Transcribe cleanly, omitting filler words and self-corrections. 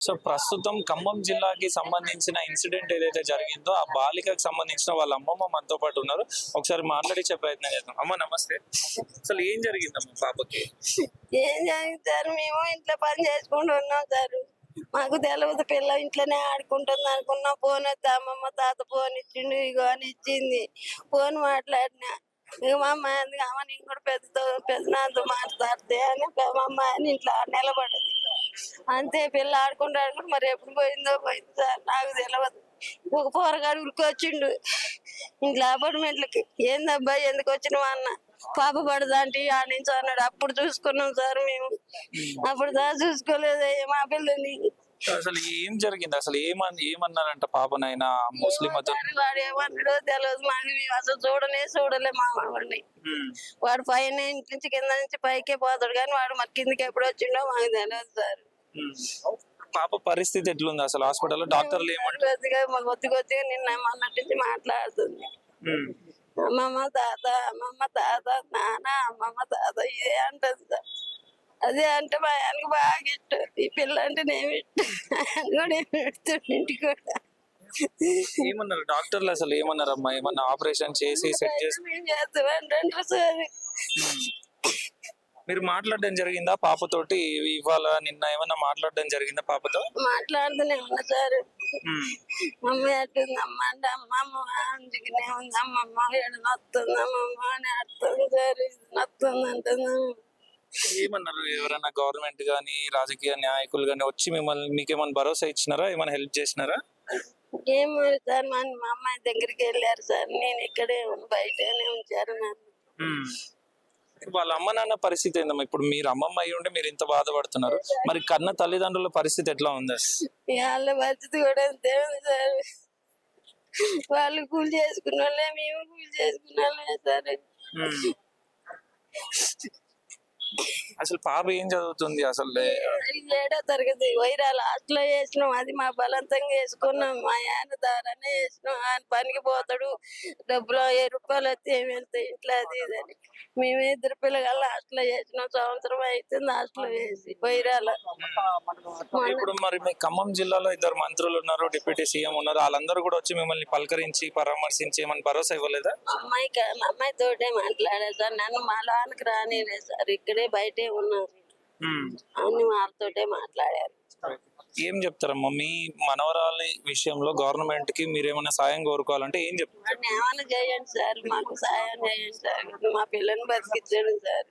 So ప్రస్తుతం ఖమ్మం జిల్లాకి సంబంధించిన ఇన్సిడెంట్ ఏదైతే జరిగిందో ఆ బాలికకు సంబంధించిన వాళ్ళ అమ్మమ్మ మనతో పాటు ఉన్నారు. ఒకసారి మాట్లాడించే ప్రయత్నం చేద్దాం. అమ్మ నమస్తే. అసలు ఏం జరిగిందమ్మా పాపకి? ఏం జరిగింది సార్, మేము ఇంట్లో పని చేసుకుంటూ ఉన్నాం సార్. మాకు తెలియదు, పిల్ల ఇంట్లోనే ఆడుకుంటుంది అనుకున్నాం. ఫోన్ వస్తే అమ్మమ్మ తాత ఫోన్ ఇచ్చిండు, ఇగో అని ఇచ్చింది. ఫోన్ మాట్లాడినా ఇక మా అమ్మాయి అందుకు అమ్మ నేను కూడా పెద్దనాతో మాట్లాడితే అని మా అమ్మాయి అని ఇంట్లో నిలబడ్డది. అంతే, పిల్ల ఆడుకుంటూ మరి ఎప్పుడు పోయిందో పోయింది సార్, నాకు తెలియదు. ఒక పోరగాడు ఉరికొచ్చిండు ఇంట్లో అపార్ట్మెంట్లకి. ఏందబ్బా ఎందుకు వచ్చినావు అన్న, పాప పడదంటే ఆ నుంచి అన్నాడు. అప్పుడు చూసుకున్నాం సార్ మేము, అప్పుడు దా చూసుకోలేదు మా పిల్లని. అసలు ఏం జరిగింది? అసలు ఏమన్నారంట పాపనైనా? ముస్లిం వాడు ఏమన్నాడో తెలియదు మాకు, మేము అసలు చూడలే మా వాడిని. వాడు పైన ఇంటి నుంచి కింద నుంచి పైకే పోతాడు కానీ వాడు మరి కిందకి ఎప్పుడు వచ్చిండో మాకు తెలియదు సార్. పాప పరిస్థితి ఎట్లుంది అసలు? హాస్పిటల్లో డాక్టర్లు కొద్దిగా నిన్న మొన్నటి నుంచి మాట్లాడుతుంది. అమ్మమ్మ తాత నాన్న అమ్మమ్మ తాత ఇదే అంటది సార్. అదే అంటే మా ఆయనకు బాగా ఇష్టం, ఈ పిల్ల అంటే నేను ఇష్టం. ఇంటికి కూడా ఏమన్నారు డాక్టర్లు? అసలు ఏమన్నారమ్మా? ఏమన్నా ఆపరేషన్ చేసి సెట్ చేసి చేస్తామంటారు సార్. మీరు మాట్లాడడం జరిగిందా పాపతోటి? ఇవాళ నిన్న ఏమన్నా మాట్లాడడం జరిగిందా పాపతో? మాట్లాడుతూనే ఉన్నా సార్. మమ్మ ఎట్టుంది అమ్మ అంటే అమ్మమ్మ అందుకనే ఉంది, అమ్మమ్మ ఏడు నొస్తుంది అమ్మమ్మ అని అడుతుంది సార్. నొస్తుంది అంటుంది. ఏమన్నారు? ఎవరైనా గవర్నమెంట్ గానీ రాజకీయ నాయకులు గానీ వచ్చి మీకేమైనా భరోసా ఇచ్చినారా? ఏమైనా హెల్ప్ చేసినారా? ఏమో సార్, మా అమ్మాయి దగ్గరికి వెళ్ళారు సార్. నేను ఇక్కడే బయటనే ఉంచారు నన్ను. వాళ్ళ అమ్మ నాన్న పరిస్థితి ఏందమ్మా? ఇప్పుడు మీరు అమ్మమ్మ అయ్యి ఉంటే మీరు ఇంత బాధపడుతున్నారు, మరి కన్న తల్లిదండ్రుల పరిస్థితి ఎట్లా ఉంది? వాళ్ళ పరిస్థితి కూడా అంతే ఉంది సార్. వాళ్ళు కూలి చేసుకున్న వాళ్ళే, మేము కూలి చేసుకున్న వాళ్ళే సార్. అసలు పాప ఏం చదువుతుంది? అసలు 7వ తరగతి వైరాలు హాస్టల్లో వేసినాం. అది మా బలవంతంగా వేసుకున్నాం, మా ఆయన ద్వారానే వేసినాం. ఆయన పనికి పోతాడు, డబ్బులు 1000 రూపాయలు వస్తే ఏమి వెళ్తాయి ఇంట్లో అది ఇదని. మేమే 2 పిల్లగాళ్ళు హాస్టల్లో వేసినాం. సంవత్సరం అవుతుంది హాస్టల్లో వేసి వైరాల. ఇప్పుడు మరి మీ ఖమ్మం జిల్లాలో 2 మంత్రులు ఉన్నారు, డిప్యూటీ సీఎం ఉన్నారు. వాళ్ళందరూ కూడా వచ్చి మిమ్మల్ని పలకరించి పరామర్శించి ఏమన్నా భరోసా ఇవ్వలేదా? అమ్మాయి తోటే మాట్లాడారు సార్. నన్ను మా లోనికి రానిలేదు సార్, ఇక్కడే బయటే ఉన్నారు. అన్ని వాళ్ళతోటే మాట్లాడారు. ఏం చెప్తారమ్మా మీ మనవరాలి విషయంలో? గవర్నమెంట్ కి మీరేమైనా సాయం కోరుకోవాలంటే ఏం చెప్తారు? ఏమైనా చేయండి సార్, మాకు సాయం చేయండి సార్, మా పిల్లని బతికించండి సార్.